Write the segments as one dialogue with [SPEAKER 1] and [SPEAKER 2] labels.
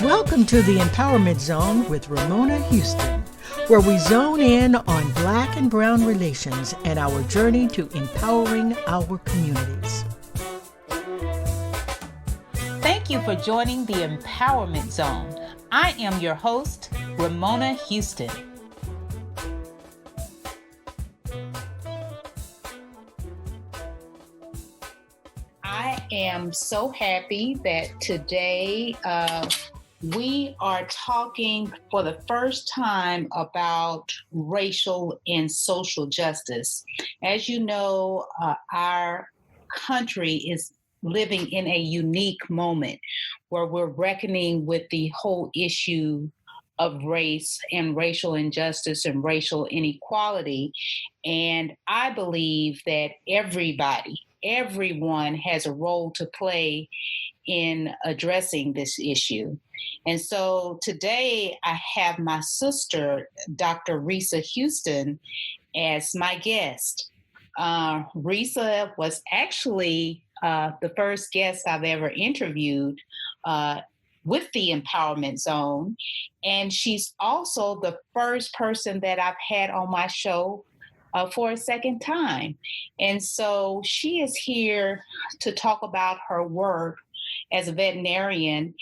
[SPEAKER 1] Welcome to the Empowerment Zone with Ramona Houston, where we zone in on Black and Brown relations and our journey to empowering our communities.
[SPEAKER 2] Thank you for joining the Empowerment Zone. I am your host, Ramona Houston. I am so happy that today we are talking for the first time about racial and social justice. As you know, our country is living in a unique moment where we're reckoning with the whole issue of race and racial injustice and racial inequality. And I believe that everyone has a role to play in addressing this issue. And so today I have my sister, Dr. Rhesa Houston, as my guest. Rhesa was actually the first guest I've ever interviewed with the Empowerment Zone. And she's also the first person that I've had on my show for a second time. And so she is here to talk about her work as a veterinarian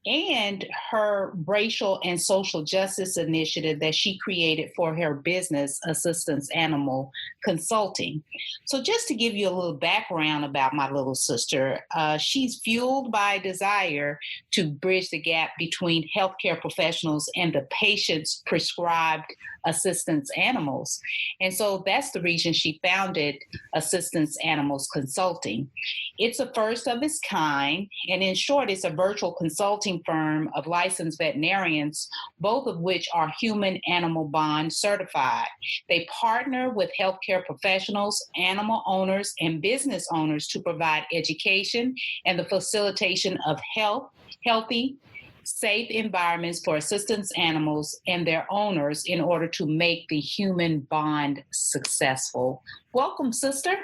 [SPEAKER 2] and her racial and social justice initiative that she created for her business, Assistance Animal Consulting. So just to give you a little background about my little sister, she's fueled by a desire to bridge the gap between healthcare professionals and the patients prescribed assistance animals. And so that's the reason she founded Assistance Animals Consulting. It's a first of its kind, and in short, it's a virtual consulting firm of licensed veterinarians, both of which are human-animal bond certified. They partner with healthcare professionals, animal owners, and business owners to provide education and the facilitation of healthy, safe environments for assistance animals and their owners in order to make the human bond successful. Welcome, sister.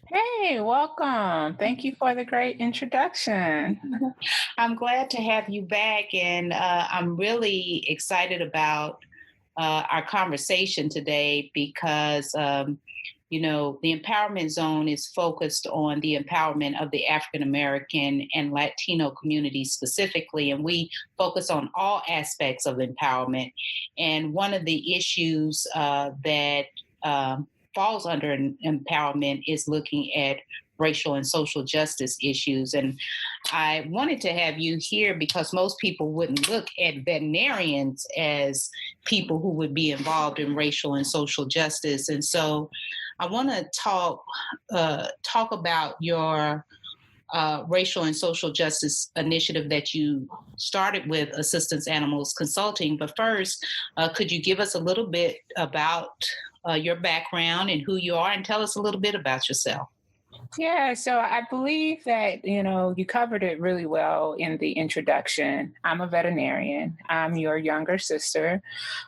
[SPEAKER 3] Hey, welcome. Thank you for the great introduction.
[SPEAKER 2] I'm glad to have you back, and I'm really excited about our conversation today because the Empowerment Zone is focused on the empowerment of the African American and Latino communities specifically, and we focus on all aspects of empowerment. And one of the issues that falls under empowerment is looking at racial and social justice issues. And I wanted to have you here because most people wouldn't look at veterinarians as people who would be involved in racial and social justice. And so I want to talk about your racial and social justice initiative that you started with Assistance Animals Consulting. But first, could you give us a little bit about your background and who you are, and tell us a little bit about yourself?
[SPEAKER 3] Yeah, so I believe that, you covered it really well in the introduction. I'm a veterinarian. I'm your younger sister.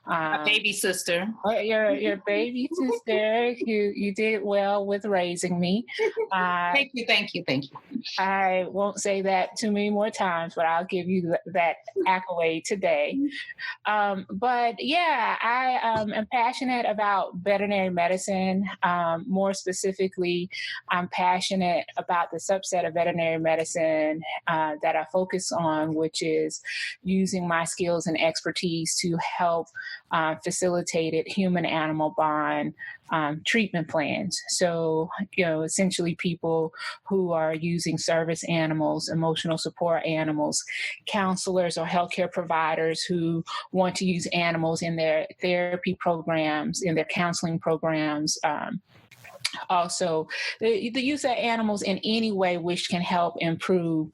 [SPEAKER 2] My baby sister.
[SPEAKER 3] Your baby sister. You did well with raising me.
[SPEAKER 2] Thank you.
[SPEAKER 3] I won't say that too many more times, but I'll give you that accolade today. But yeah, I am passionate about veterinary medicine. More specifically, I'm passionate about the subset of veterinary medicine that I focus on, which is using my skills and expertise to help facilitated human-animal bond treatment plans. So, essentially people who are using service animals, emotional support animals, counselors or healthcare providers who want to use animals in their therapy programs, in their counseling programs, also the use of animals in any way which can help improve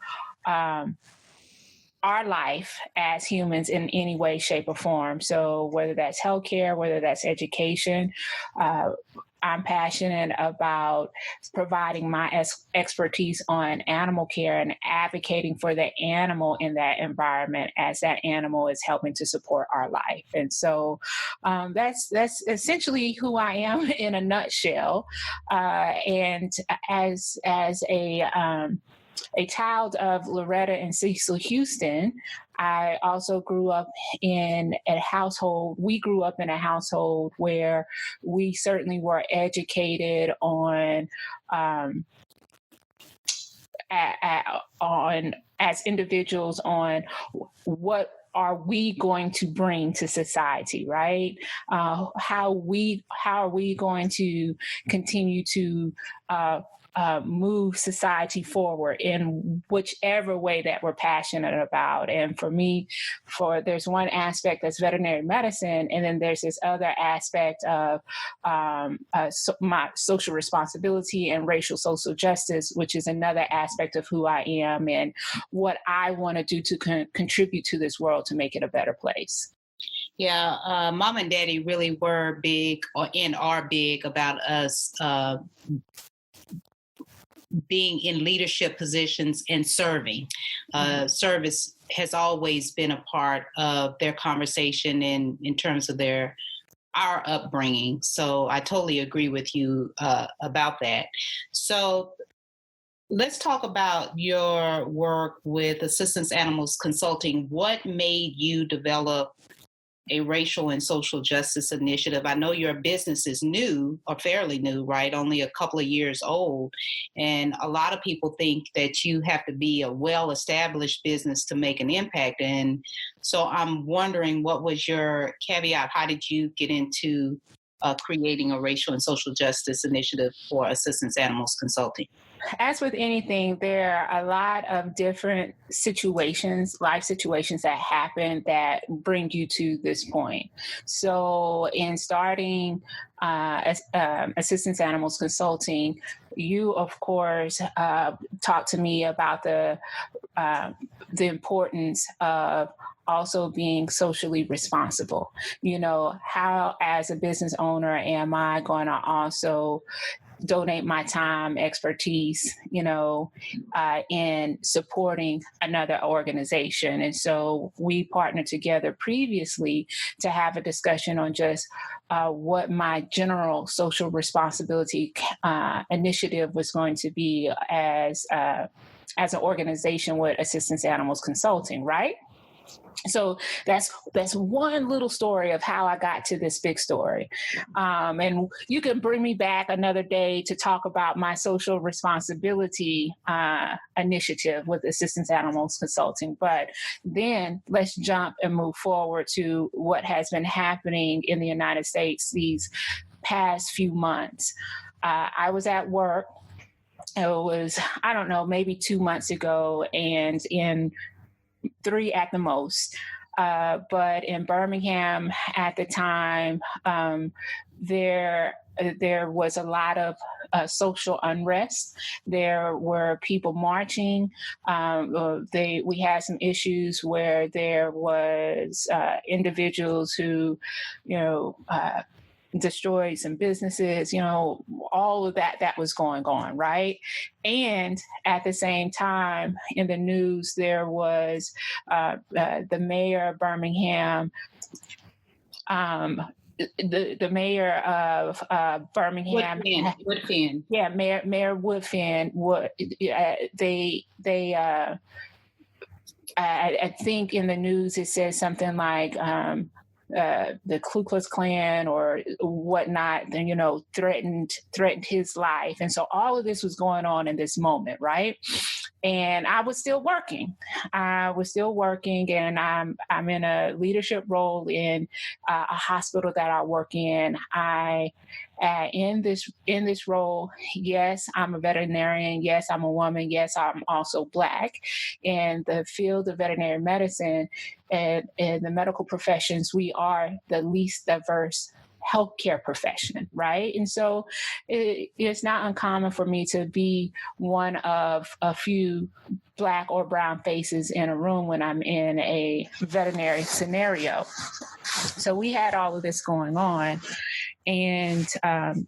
[SPEAKER 3] our life as humans in any way, shape, or form. So whether that's healthcare, whether that's education, I'm passionate about providing my expertise on animal care and advocating for the animal in that environment as that animal is helping to support our life. And so that's essentially who I am in a nutshell. And as a a child of Loretta and Cecil Houston, I also grew up in a household. We grew up in a household where we certainly were educated on as individuals on what are we going to bring to society, right? How are we going to continue to move society forward in whichever way that we're passionate about. And for me, there's one aspect that's veterinary medicine, and then there's this other aspect of my social responsibility and racial social justice, which is another aspect of who I am and what I want to do to contribute to this world to make it a better place.
[SPEAKER 2] Yeah, Mom and Daddy really were big and are big about us being in leadership positions and serving. Service has always been a part of their conversation in terms of our upbringing. So I totally agree with you about that. So let's talk about your work with Assistance Animals Consulting. What made you develop a racial and social justice initiative? I know your business is new or fairly new, right? Only a couple of years old. And a lot of people think that you have to be a well-established business to make an impact. And so I'm wondering, what was your caveat? How did you get into creating a racial and social justice initiative for Assistance Animals Consulting?
[SPEAKER 3] As with anything, there are a lot of different life situations that happen that bring you to this point. So in starting Assistance Animals Consulting, you, of course, talked to me about the importance of also being socially responsible. How, as a business owner, am I going to also donate my time, expertise, in supporting another organization? And so we partnered together previously to have a discussion on just what my general social responsibility initiative was going to be as an organization with Assistance Animals Consulting, right? So that's one little story of how I got to this big story. And you can bring me back another day to talk about my social responsibility initiative with Assistance Animals Consulting. But then let's jump and move forward to what has been happening in the United States these past few months. I was at work. It was, I don't know, maybe 2 months ago, and in 3 at the most. But in Birmingham at the time, there was a lot of social unrest. There were people marching. We had some issues where there was individuals who, destroyed some businesses, all of that was going on, right? And at the same time, in the news, there was the mayor of Birmingham, the mayor of Birmingham,
[SPEAKER 2] Woodfin.
[SPEAKER 3] Yeah, Mayor Woodfin. I think in the news it says something like the Ku Klux Klan or whatnot, threatened his life. And so all of this was going on in this moment, right? And I was still working. And I'm in a leadership role in a hospital that I work in. In this role, yes, I'm a veterinarian. Yes, I'm a woman. Yes, I'm also Black. In the field of veterinary medicine and in the medical professions, we are the least diverse healthcare profession, right? And so it's not uncommon for me to be one of a few Black or brown faces in a room when I'm in a veterinary scenario. So we had all of this going on. and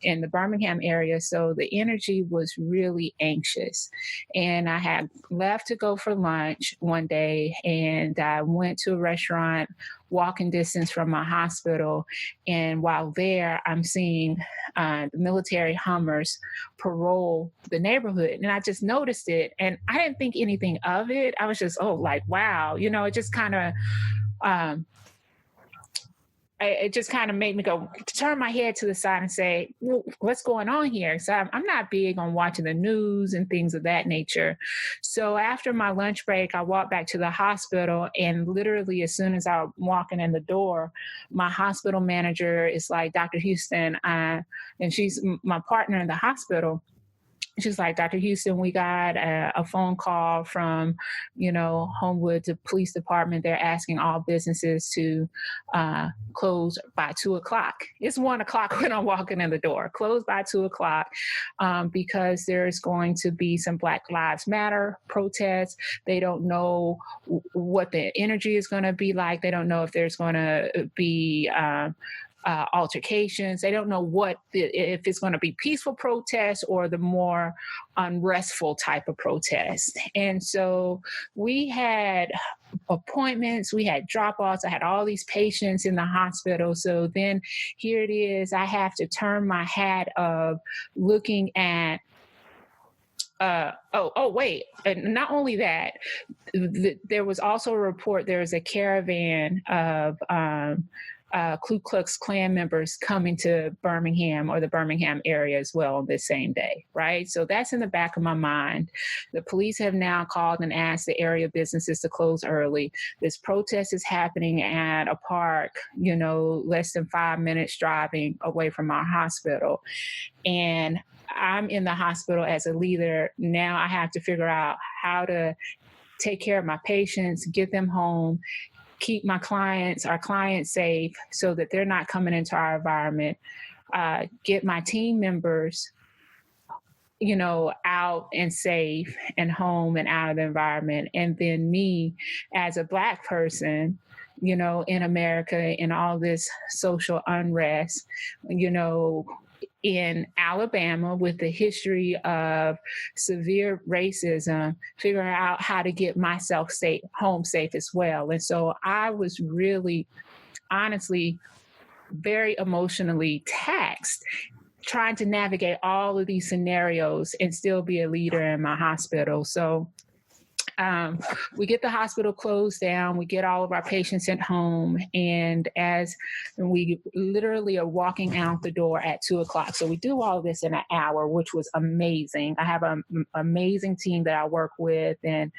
[SPEAKER 3] in the Birmingham area. So the energy was really anxious. And I had left to go for lunch one day, and I went to a restaurant walking distance from my hospital. And while there, I'm seeing the military Hummers parole the neighborhood. And I just noticed it, and I didn't think anything of it. I was just, wow. It just kind of, it just kind of made me go turn my head to the side and say, well, what's going on here? So I'm not big on watching the news and things of that nature. So after my lunch break, I walked back to the hospital, and literally as soon as I'm walking in the door, my hospital manager is like, Dr. Houston, and she's my partner in the hospital. She's like, Dr. Houston, we got a phone call from, Homewood, the police department. They're asking all businesses to close by 2:00. It's 1:00 when I'm walking in the door. Close by 2:00 because there's going to be some Black Lives Matter protests. They don't know what the energy is going to be like. They don't know if there's going to be altercations. They don't know if it's going to be peaceful protests or the more unrestful type of protest. And so we had appointments, we had drop-offs. I had all these patients in the hospital. So then here it is. I have to turn my hat of looking at wait. And not only that, there was also a report, there was a caravan of Ku Klux Klan members coming to Birmingham or the Birmingham area as well on this same day, right? So that's in the back of my mind. The police have now called and asked the area businesses to close early. This protest is happening at a park, less than 5 minutes driving away from our hospital. And I'm in the hospital as a leader. Now I have to figure out how to take care of my patients, get them home, keep our clients safe so that they're not coming into our environment, get my team members, out and safe and home and out of the environment. And then me as a Black person, in America, in all this social unrest, in Alabama with the history of severe racism, figuring out how to get myself home safe as well. And so I was really, honestly, very emotionally taxed trying to navigate all of these scenarios and still be a leader in my hospital. So we get the hospital closed down, we get all of our patients at home, and as we literally are walking out the door at 2:00. So we do all of this in an hour, which was amazing. I have an amazing team that I work with, and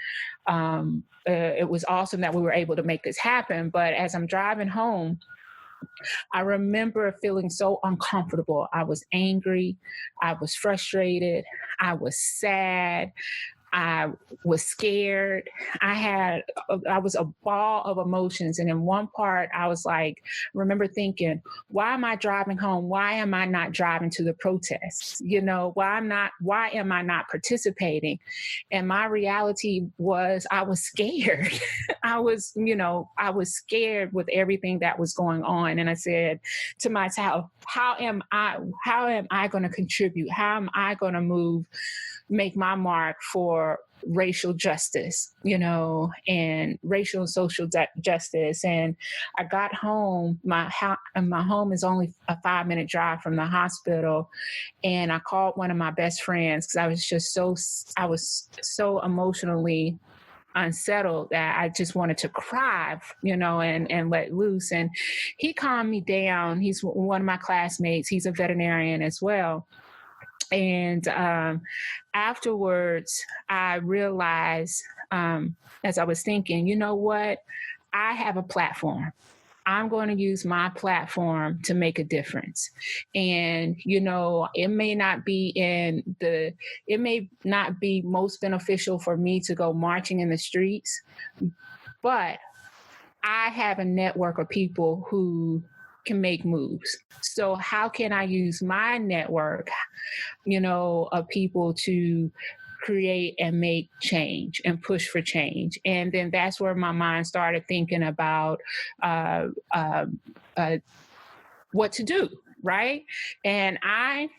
[SPEAKER 3] it was awesome that we were able to make this happen. But as I'm driving home, I remember feeling so uncomfortable. I was angry, I was frustrated, I was sad, I was scared. I was a ball of emotions. And in one part, I was like, remember thinking, why am I driving home? Why am I not driving to the protests? Why am I not participating? And my reality was I was scared. I was scared with everything that was going on. And I said to myself, how am I going to contribute? How am I going to make my mark for racial justice, and racial and social justice? And I got home, my home is only a 5-minute drive from the hospital. And I called one of my best friends because I was so emotionally unsettled that I just wanted to cry, and let loose. And he calmed me down. He's one of my classmates. He's a veterinarian as well. And afterwards, I realized, as I was thinking, you know what? I have a platform. I'm going to use my platform to make a difference. And, it may not be most beneficial for me to go marching in the streets, but I have a network of people who can make moves. So how can I use my network, of people to create and make change and push for change? And then that's where my mind started thinking about what to do. right? And I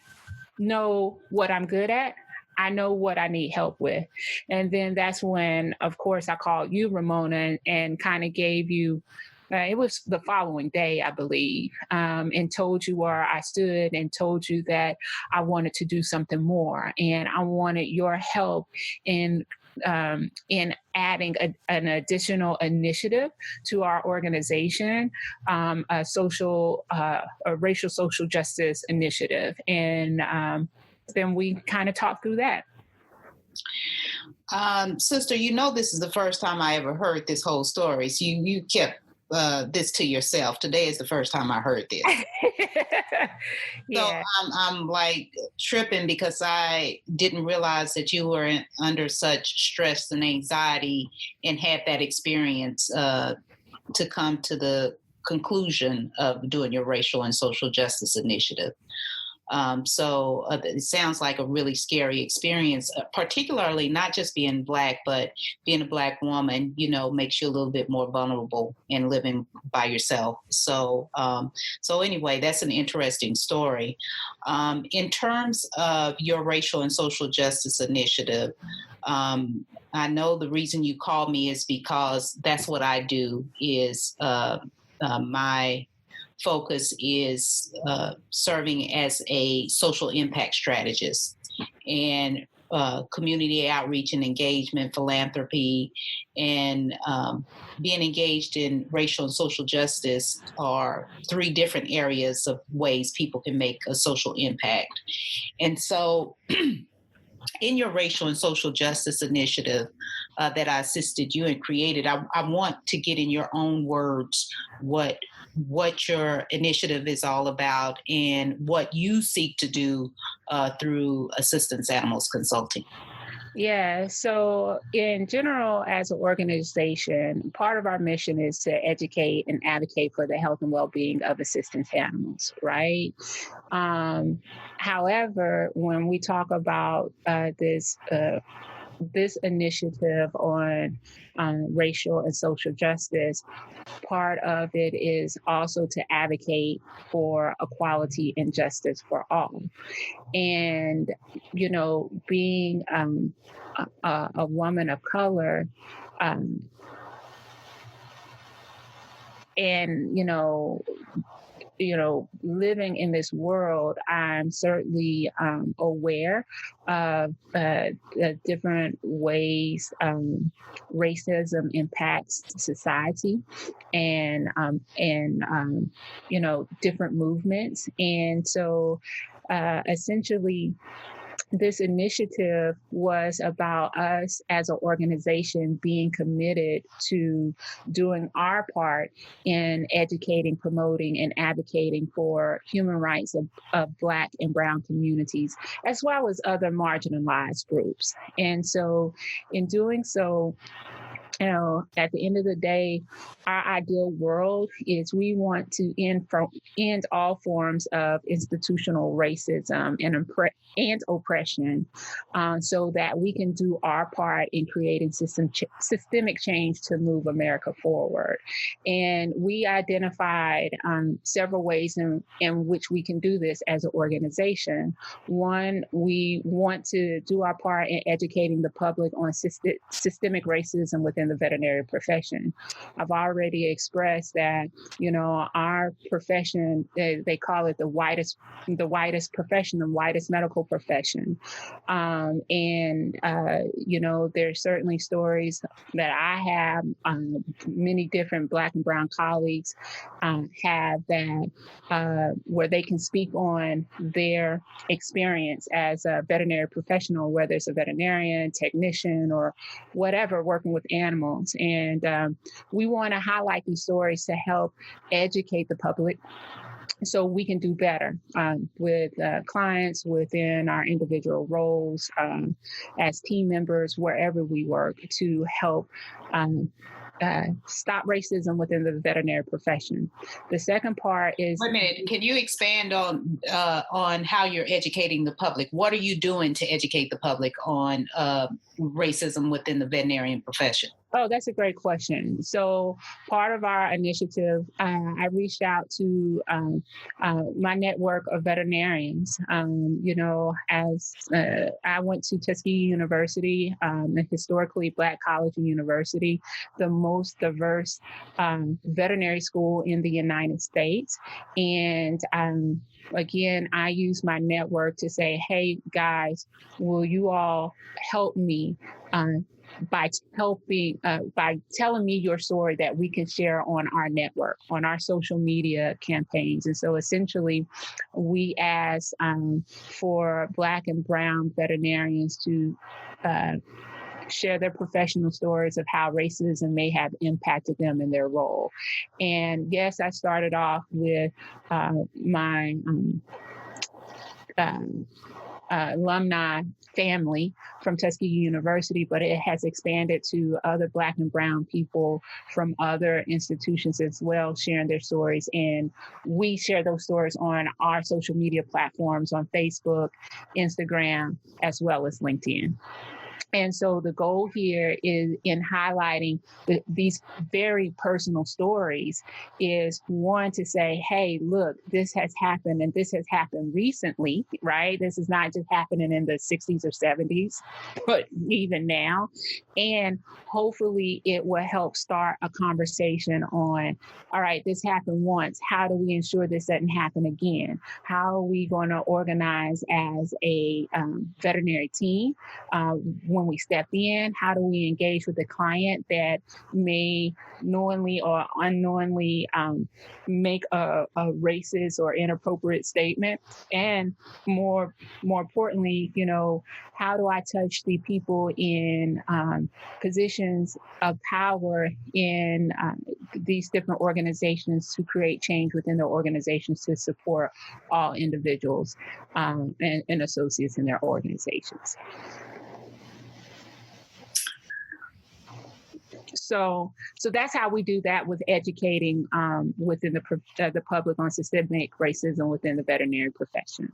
[SPEAKER 3] know what I'm good at. I know what I need help with. And then that's when, of course, I called you, Ramona, and kind of gave you, it was the following day, I believe, and told you where I stood and told you that I wanted to do something more. And I wanted your help in adding an additional initiative to our organization, a racial social justice initiative. And then we kind of talked through that.
[SPEAKER 2] Sister, this is the first time I ever heard this whole story. So you kept this to yourself. Today is the first time I heard this.
[SPEAKER 3] Yeah.
[SPEAKER 2] So I'm like tripping because I didn't realize that you were under such stress and anxiety and had that experience to come to the conclusion of doing your racial and social justice initiative. So it sounds like a really scary experience, particularly not just being Black, but being a Black woman, makes you a little bit more vulnerable in living by yourself. So anyway, that's an interesting story. In terms of your racial and social justice initiative, I know the reason you called me is because that's what I do is my focus is serving as a social impact strategist and community outreach and engagement, philanthropy, and being engaged in racial and social justice are three different areas of ways people can make a social impact. And so in your racial and social justice initiative that I assisted you and created, I want to get in your own words what your initiative is all about and what you seek to do through Assistance Animals Consulting.
[SPEAKER 3] Yeah, so in general, as an organization, part of our mission is to educate and advocate for the health and well-being of assistance animals, right? However, when we talk about this initiative on racial and social justice, part of it is also to advocate for equality and justice for all. And, being a woman of color, and, living in this world, I'm certainly aware of different ways racism impacts society and different movements. And so essentially, this initiative was about us as an organization being committed to doing our part in educating, promoting, and advocating for human rights of Black and Brown communities, as well as other marginalized groups. And so in doing so, at the end of the day, our ideal world is we want to end all forms of institutional racism and oppression, so that we can do our part in creating systemic change to move America forward. And we identified several ways in which we can do this as an organization. One, we want to do our part in educating the public on systemic racism within the veterinary profession. I've already expressed that, our profession, they call it the whitest profession, the whitest medical profession. There's certainly stories that I have, many different Black and Brown colleagues have that where they can speak on their experience as a veterinary professional, whether it's a veterinarian, technician, or whatever, working with animals. And we want to highlight these stories to help educate the public so we can do better with clients within our individual roles, as team members, wherever we work, to help stop racism within the veterinary profession. The second part is...
[SPEAKER 2] Wait a minute, can you expand on how you're educating the public? What are you doing to educate the public on racism within the veterinarian profession?
[SPEAKER 3] Oh, that's a great question. So, part of our initiative, I reached out to my network of veterinarians. As I went to Tuskegee University, a historically Black college and university, the most diverse veterinary school in the United States. And again, I use my network to say, hey, guys, will you all help me? By telling me your story that we can share on our network, on our social media campaigns. And so essentially we asked for Black and Brown veterinarians to share their professional stories of how racism may have impacted them in their role. And yes, I started off with my alumni family from Tuskegee University, but it has expanded to other Black and Brown people from other institutions as well, sharing their stories. And we share those stories on our social media platforms on Facebook, Instagram, as well as LinkedIn. And so the goal here is in highlighting these very personal stories is one to say, hey, look, this has happened and this has happened recently, right? This is not just happening in the 60s or 70s, but even now. And hopefully it will help start a conversation on, all right, this happened once. How do we ensure this doesn't happen again? How are we going to organize as a veterinary team? When we step in, how do we engage with the client that may knowingly or unknowingly make a racist or inappropriate statement? And more importantly, how do I touch the people in positions of power in these different organizations to create change within their organizations to support all individuals and associates in their organizations? So that's how we do that with educating within the public on systemic racism within the veterinary profession.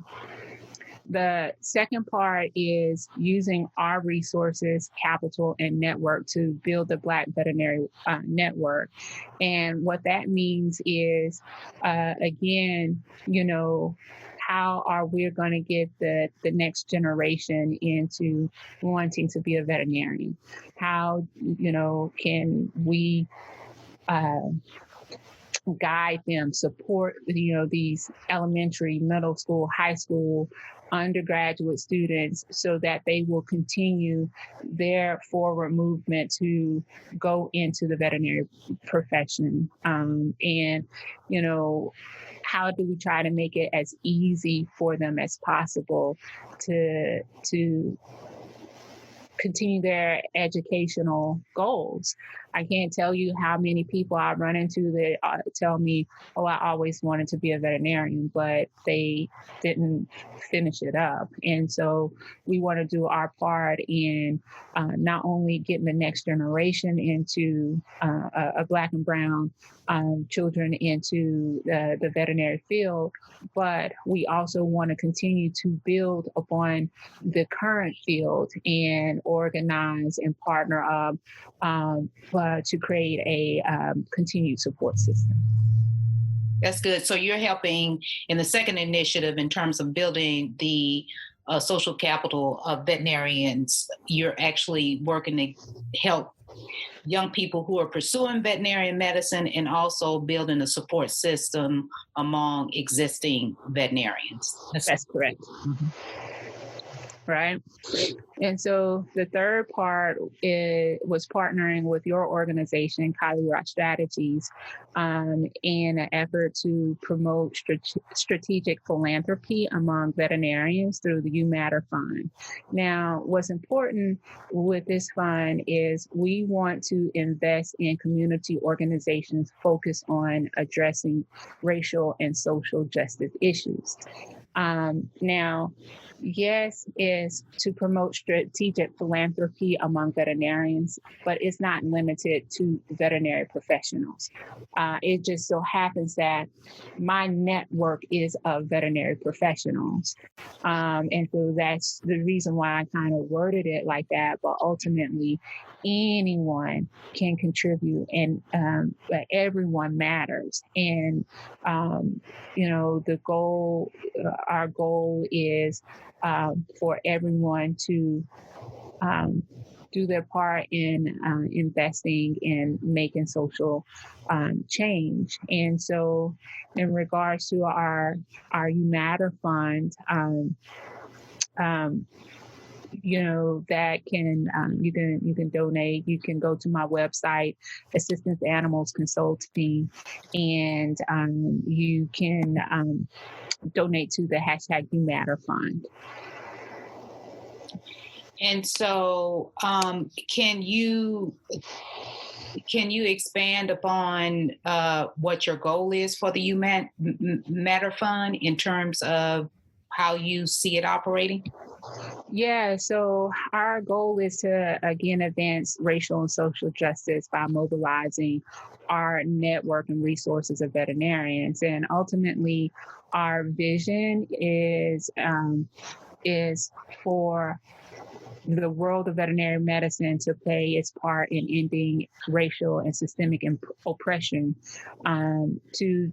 [SPEAKER 3] The second part is using our resources, capital, and network to build the Black veterinary network. And what that means is, again, how are we going to get the next generation into wanting to be a veterinarian? How, can we guide them, support, these elementary, middle school, high school, undergraduate students so that they will continue their forward movement to go into the veterinary profession. And, how do we try to make it as easy for them as possible to continue their educational goals? I can't tell you how many people I run into that tell me, oh, I always wanted to be a veterinarian, but they didn't finish it up. And so we want to do our part in not only getting the next generation into a Black and Brown children into the veterinary field, but we also want to continue to build upon the current field and organize and partner up to create a continued support system.
[SPEAKER 2] That's good. So you're helping in the second initiative in terms of building the social capital of veterinarians. You're actually working to help young people who are pursuing veterinarian medicine and also building a support system among existing veterinarians.
[SPEAKER 3] That's correct. Mm-hmm. Right. And so the third part was partnering with your organization, Kylie Rock Strategies, in an effort to promote strategic philanthropy among veterinarians through the You Matter Fund. Now, what's important with this fund is we want to invest in community organizations focused on addressing racial and social justice issues. Now, yes, is to promote strategic philanthropy among veterinarians, but it's not limited to veterinary professionals. It just so happens that my network is of veterinary professionals. And so that's the reason why I kind of worded it like that. But ultimately, anyone can contribute, and but everyone matters. And the goal, our goal is for everyone to do their part in investing in making social change. And so, in regards to our UMatter fund, that can you can donate. You can go to my website, Assistance Animals Consulting, and you can donate to the #UMatter Fund.
[SPEAKER 2] And so, can you expand upon what your goal is for the UMatter Fund in terms of how you see it operating?
[SPEAKER 3] Yeah, so our goal is to, again, advance racial and social justice by mobilizing our network and resources of veterinarians. And ultimately, our vision is for the world of veterinary medicine to play its part in ending racial and systemic oppression, to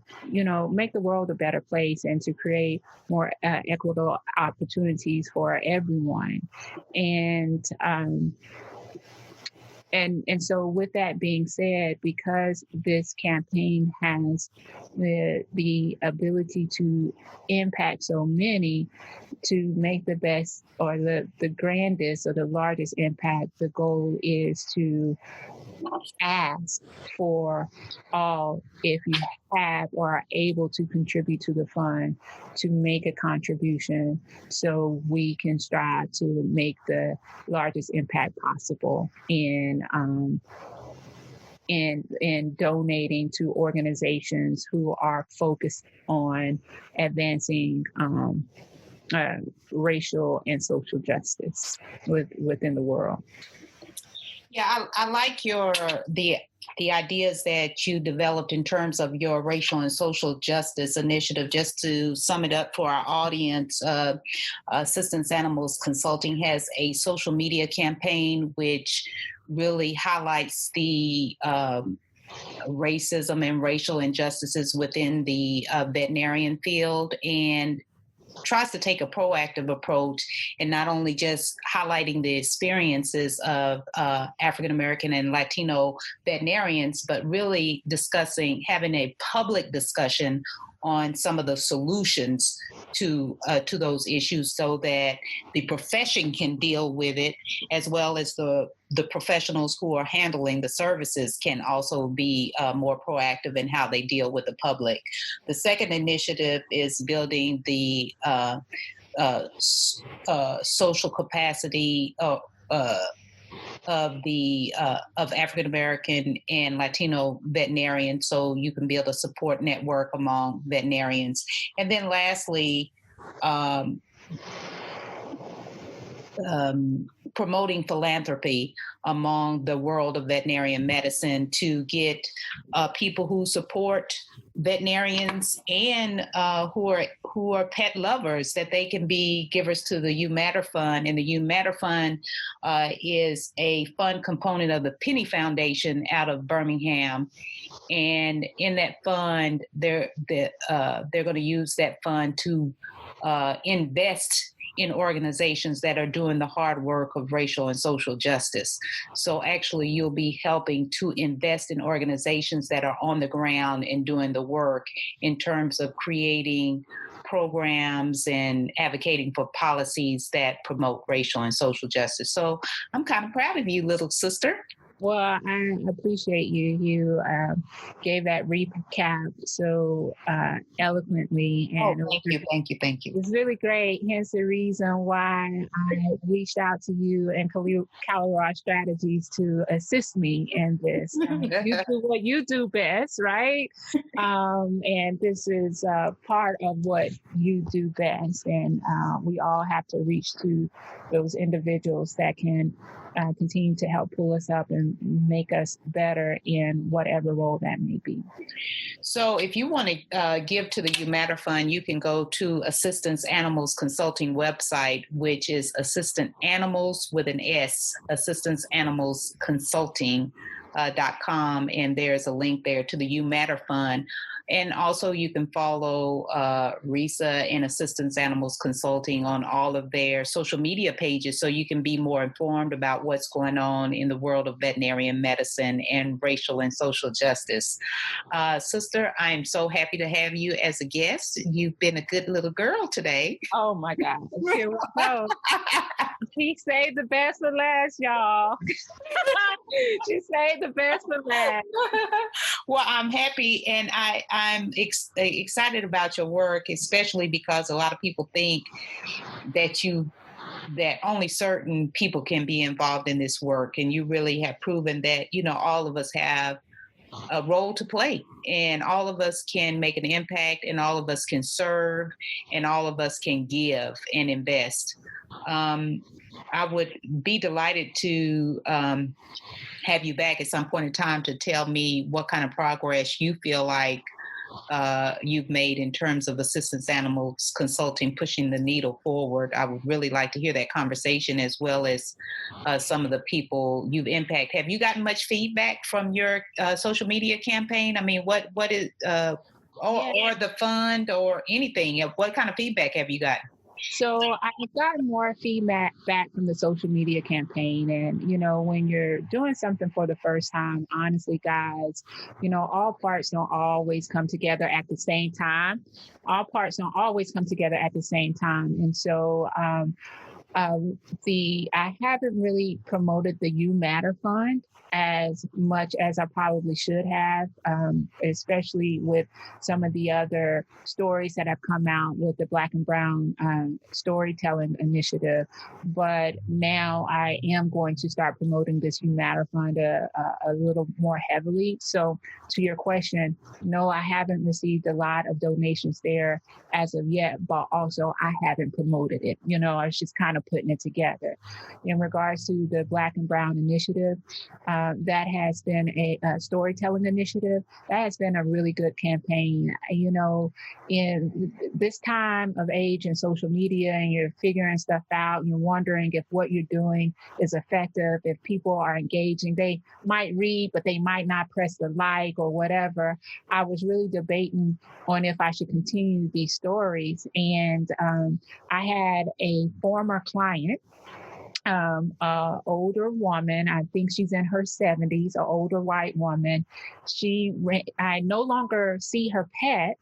[SPEAKER 3] make the world a better place and to create more equitable opportunities for everyone. And so with that being said, because this campaign has the ability to impact so many, to make the best or the grandest or the largest impact, the goal is to ask for all, if you have or are able to contribute to the fund, to make a contribution so we can strive to make the largest impact possible in donating to organizations who are focused on advancing racial and social justice within the world.
[SPEAKER 2] Yeah, I like the ideas that you developed in terms of your racial and social justice initiative. Just to sum it up for our audience, Assistance Animals Consulting has a social media campaign which really highlights the racism and racial injustices within the veterinarian field, and tries to take a proactive approach in not only just highlighting the experiences of African American and Latino veterinarians, but really having a public discussion on some of the solutions to those issues, so that the profession can deal with it, as well as the professionals who are handling the services can also be more proactive in how they deal with the public. The second initiative is building the social capacity of African American and Latino veterinarians, so you can build a support network among veterinarians. And then lastly, promoting philanthropy among the world of veterinarian medicine to get people who support veterinarians and who are pet lovers, that they can be givers to the UMatter Fund. And the UMatter Fund is a fund component of the Penny Foundation out of Birmingham. And in that fund, they're going to use that fund to invest in organizations that are doing the hard work of racial and social justice. So actually, you'll be helping to invest in organizations that are on the ground and doing the work in terms of creating programs and advocating for policies that promote racial and social justice. So I'm kind of proud of you, little sister.
[SPEAKER 3] Well, I appreciate you. You gave that recap so eloquently,
[SPEAKER 2] Oh,
[SPEAKER 3] and
[SPEAKER 2] thank you, thank you, thank you.
[SPEAKER 3] it's really great. Hence the reason why I reached out to you and Colorado Strategies to assist me in this. You do what you do best, right? And this is part of what you do best. And we all have to reach to those individuals that can continue to help pull us up and make us better in whatever role that may be.
[SPEAKER 2] So if you want to give to the You Matter Fund, you can go to Assistance Animals Consulting website, which is Assistant Animals with an S, Assistance Animals Consulting.com, and there's a link there to the You Matter Fund. And also you can follow Rhesa and Assistance Animals Consulting on all of their social media pages so you can be more informed about what's going on in the world of veterinarian medicine and racial and social justice. Sister, I'm so happy to have you as a guest. You've been a good little girl today.
[SPEAKER 3] Oh my God. Here we go. She saved the best for last, y'all. She saved the best for last.
[SPEAKER 2] Well, I'm happy and I'm excited about your work, especially because a lot of people think that only certain people can be involved in this work. And you really have proven that, all of us have a role to play and all of us can make an impact and all of us can serve and all of us can give and invest. I would be delighted to have you back at some point in time to tell me what kind of progress you feel like you've made in terms of Assistance Animals Consulting, pushing the needle forward. I would really like to hear that conversation as well as some of the people you've impacted. Have you gotten much feedback from your social media campaign? I mean, what is, or the fund or anything? What kind of feedback have you gotten?
[SPEAKER 3] So I've gotten more feedback back from the social media campaign. And, when you're doing something for the first time, honestly, guys, all parts don't always come together at the same time. All parts don't always come together at the same time. And so I haven't really promoted the You Matter Fund as much as I probably should have, especially with some of the other stories that have come out with the Black and Brown storytelling initiative. But now I am going to start promoting this You Matter Fund a little more heavily. So to your question, no, I haven't received a lot of donations there as of yet, but also I haven't promoted it. I was just kind of putting it together. In regards to the Black and Brown initiative, that has been a storytelling initiative. That has been a really good campaign. In this time of age and social media, and you're figuring stuff out, you're wondering if what you're doing is effective, if people are engaging. They might read, but they might not press the like or whatever. I was really debating on if I should continue these stories. And I had a former client, older woman. I think she's in her 70s, an older white woman. I no longer see her pet,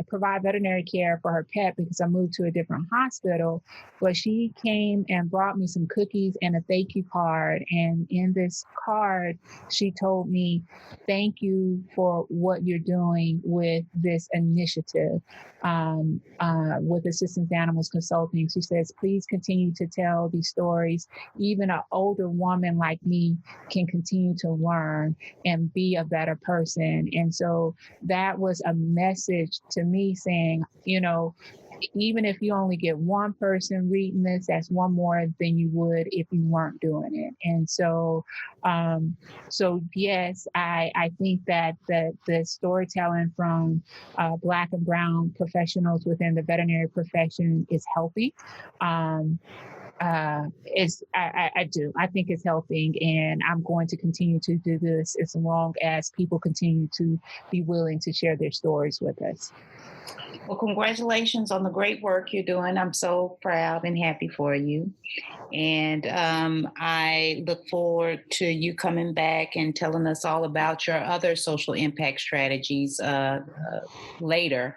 [SPEAKER 3] provide veterinary care for her pet because I moved to a different hospital. But she came and brought me some cookies and a thank you card. And in this card, she told me, thank you for what you're doing with this initiative, with Assistance Animals Consulting. She says, please continue to tell these stories. Even an older woman like me can continue to learn and be a better person. And so that was a message to me saying, even if you only get one person reading this, that's one more than you would if you weren't doing it. And so, yes, I think that the storytelling from Black and Brown professionals within the veterinary profession is healthy. I do. I think it's helping, and I'm going to continue to do this as long as people continue to be willing to share their stories with us.
[SPEAKER 2] Well, congratulations on the great work you're doing. I'm so proud and happy for you. And I look forward to you coming back and telling us all about your other social impact strategies later,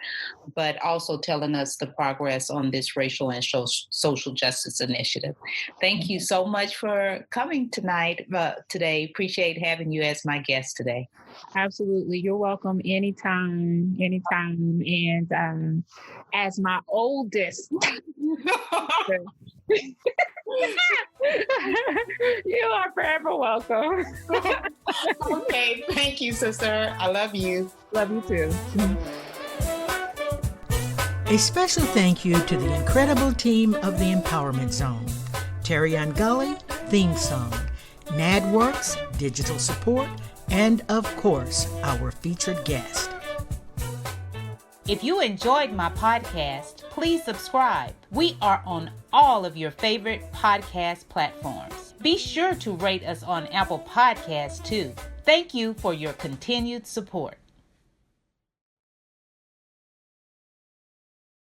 [SPEAKER 2] but also telling us the progress on this racial and social justice initiative. initiative. Thank you so much for coming today. Appreciate having you as my guest today.
[SPEAKER 3] Absolutely. You're welcome anytime, anytime. And as my oldest, you are forever welcome.
[SPEAKER 2] Okay. Thank you, sister. I love you.
[SPEAKER 3] Love you too.
[SPEAKER 1] A special thank you to the incredible team of the Empowerment Zone. Terry Gully, theme song. NADWorks, digital support, and of course, our featured guest.
[SPEAKER 4] If you enjoyed my podcast, please subscribe. We are on all of your favorite podcast platforms. Be sure to rate us on Apple Podcasts too. Thank you for your continued support.